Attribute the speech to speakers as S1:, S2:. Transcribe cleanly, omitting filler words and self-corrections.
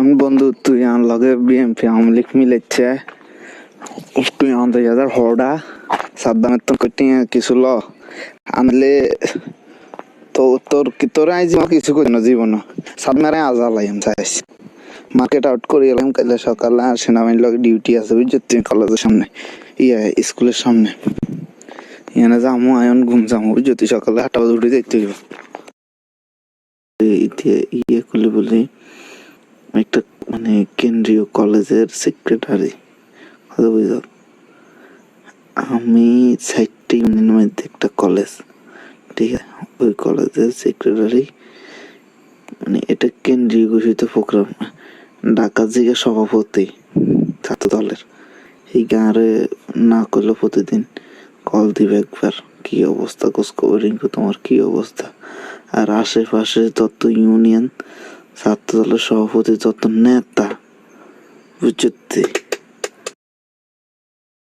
S1: এখন বন্ধু তুই আমার লগে বিএমপি আওয়ামী লীগ মিলেছে, তুই আমাদের যাদের হরডা সাদ্দামের তো কটি কিছু ল আনলে তো তোর তোর আই জীবন কিছু করি না জীবন সাদমারে আজালাইম চাইছ মার্কেট আউট করে এলাম কালে সকালে আর সেনাবাহিনীর লগে ডিউটি আছে বুঝছো তুই কলেজের সামনে স্কুলের সামনে এখানে যামু আয়ন ঘুম যামু বুঝছো তুই সকালে 8টা বাজে উঠে দেখতে হইব ইয়ে করলে বলে একটা মানে কেন্দ্রীয় কলেজের সেক্রেটারি কথা বুঝল। আমি 60টি ইউনিয়নের মধ্যে একটা কলেজ, ঠিক আছে, ওই কলেজের সেক্রেটারি, মানে এটা কেন্দ্রীয় ঘোষিত প্রোগ্রাম। ঢাকা থেকে সভাপতি ছাত্র দলের এই গাঁরে না করলে প্রতিদিন কল দিবে একবার, কি অবস্থা খোঁজ খবর রিঙ্কু তোমার কি অবস্থা। আর আশেপাশে যত ইউনিয়ন ছাত্র দলের সভাপতি যত নেতা বুঝতে